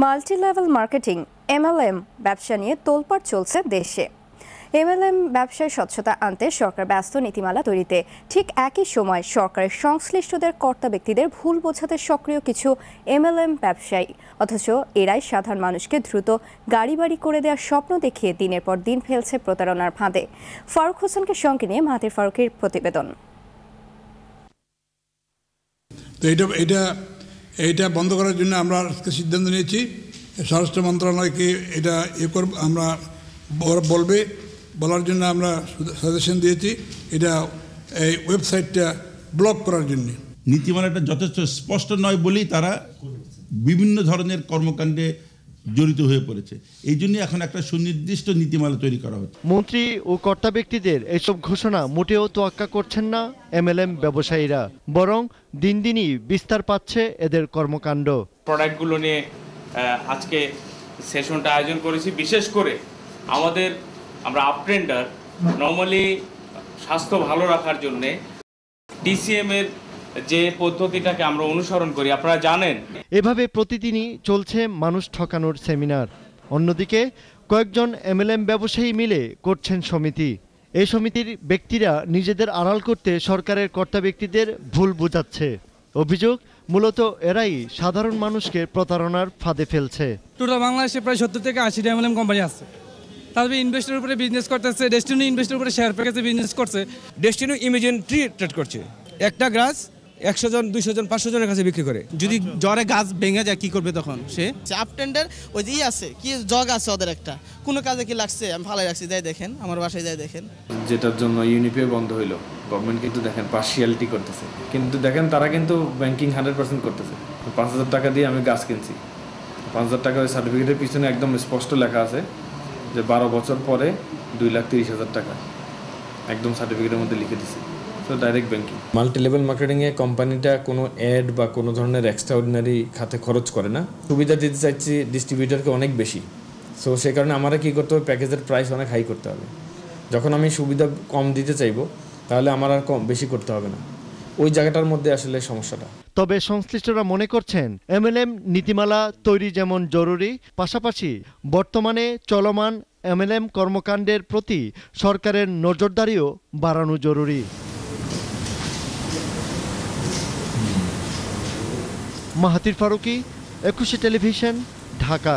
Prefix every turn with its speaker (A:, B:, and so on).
A: Multi level marketing MLM ব্যবসা নিয়ে তোলপাড় চলছে দেশে। MLM ব্যবসায় স্বচ্ছতা আনতে সরকার ব্যস্ত নীতিমালা তৈরিতে। ঠিক একই সময় সরকারের সংশ্লিষ্টদের কর্তা ব্যক্তিদের ভুল বোঝাতে সক্রিয় কিছু MLM ব্যবসায়ী, অথচ এরাই সাধারণ মানুষকে দ্রুত গাড়ি বাড়ি করে দেওয়ার স্বপ্ন দেখিয়ে দিনের পর দিন ফেলছে প্রতারণার ফাঁদে। ফারুক হোসেনকে সঙ্গে নিয়ে মাহাতির ফারুকের প্রতিবেদন।
B: এইটা বন্ধ করার জন্য আমরা সিদ্ধান্ত নিয়েছি। স্বরাষ্ট্র মন্ত্রণালয়কে এটা আমরা বলার জন্য আমরা সাজেশন দিয়েছি, এটা এই ওয়েবসাইটটা ব্লক করার জন্য।
C: নীতিমালাটা যথেষ্ট স্পষ্ট নয় বলেই তারা বিভিন্ন ধরনের কর্মকাণ্ডে জড়িত হয়ে পড়েছে। এই জন্য এখন একটা সুনির্দিষ্ট নীতিমালা তৈরি করা হচ্ছে।
D: মন্ত্রী ও কর্তা ব্যক্তিদের এসব ঘোষণা মোটেও তোয়াক্কা করছেন না MLM ব্যবসায়ীরা, বরং দিন দিনই বিস্তার পাচ্ছে এদের কর্মকাণ্ড।
E: প্রোডাক্টগুলো নিয়ে আজকে সেশনটা আয়োজন করেছি। বিশেষ করে আমরা আপট্রেন্ডার নর্মালি স্বাস্থ্য ভালো রাখার জন্যে DCM এর যে পদ্ধতিটাকে আমরা অনুসরণ করি, আপনারা জানেন।
D: এভাবে প্রতিদিনই চলছে মানুষ ঠকানোর সেমিনার। অন্যদিকে কয়েকজন MLM ব্যবসায়ী মিলে করছেন সমিতি। এই সমিতির ব্যক্তিরা নিজেদের আড়াল করতে সরকারের কর্তা ব্যক্তিদের ভুল বোঝাচ্ছে। অভিযোগ, মূলত এরাই সাধারণ মানুষকে প্রতারণার ফাঁদে ফেলছে।
F: টোটাল বাংলাদেশে প্রায় 70 থেকে 80টা MLM কোম্পানি আছে। তারপরে ইনভেস্টরের উপরে বিজনেস করতেছে, ডেস্টিনি ইনভেস্টরের উপরে শেয়ার প্যাকেজে বিজনেস করছে,
G: ডেস্টিনি ইমেজিন ট্রেড করছে। একটা গাছ 100 জন 200 জন 500 জনের কাছে বিক্রি করে।
H: যদি জ্বরে গাছ ভেঙে যায় কি করবে তখন সে?
I: আপটেন্ডার ওই যে আছে কি জগ আছে ওদের একটা, কোনো কাজে কি লাগছে আমি ভালো রাখছি, যাই দেখেন আমার বাসায় যাই দেখেন।
J: যেটার জন্য ইউনিপে বন্ধ হইলো, গভর্নমেন্ট কিন্তু দেখেন পার্সিয়ালিটি করতেছে, কিন্তু দেখেন তারা কিন্তু ব্যাংকিং 100% করতেছে। 5,000 টাকা দিয়ে আমি গাছ কিনছি, 5,000 টাকা ওই সার্টিফিকেটের পিছনে একদম স্পষ্ট লেখা আছে যে 12 বছর পরে 2,30,000 টাকা একদম সার্টিফিকেটের মধ্যে লিখে দিছি। Direct banking. মাল্টি লেভেল মার্কেটিংয়ে কোম্পানিটা কোনো অ্যাড বা কোনো ধরনের এক্সট্রাঅর্ডিনারি খাতে খরচ করে না। সুবিধা দিতে চাইছি ডিস্ট্রিবিউটরকে অনেক বেশি। সো সেই কারণে আমারা কী করতে হবে, প্যাকেজের প্রাইস অনেক হাই করতে হবে। যখন আমি সুবিধা কম দিতে চাইবো তাহলে আমার আর কম বেশি করতে হবে না। ওই জায়গাটার মধ্যে আসলে সমস্যাটা।
D: তবে সংশ্লিষ্টরা মনে করছেন MLM নীতিমালা তৈরি যেমন জরুরি, পাশাপাশি বর্তমানে চলমান MLM কর্মকাণ্ডের প্রতি সরকারের নজরদারিও বাড়ানো জরুরি। মাহাতির ফারুকি, 21 টেলিভিশন, ঢাকা।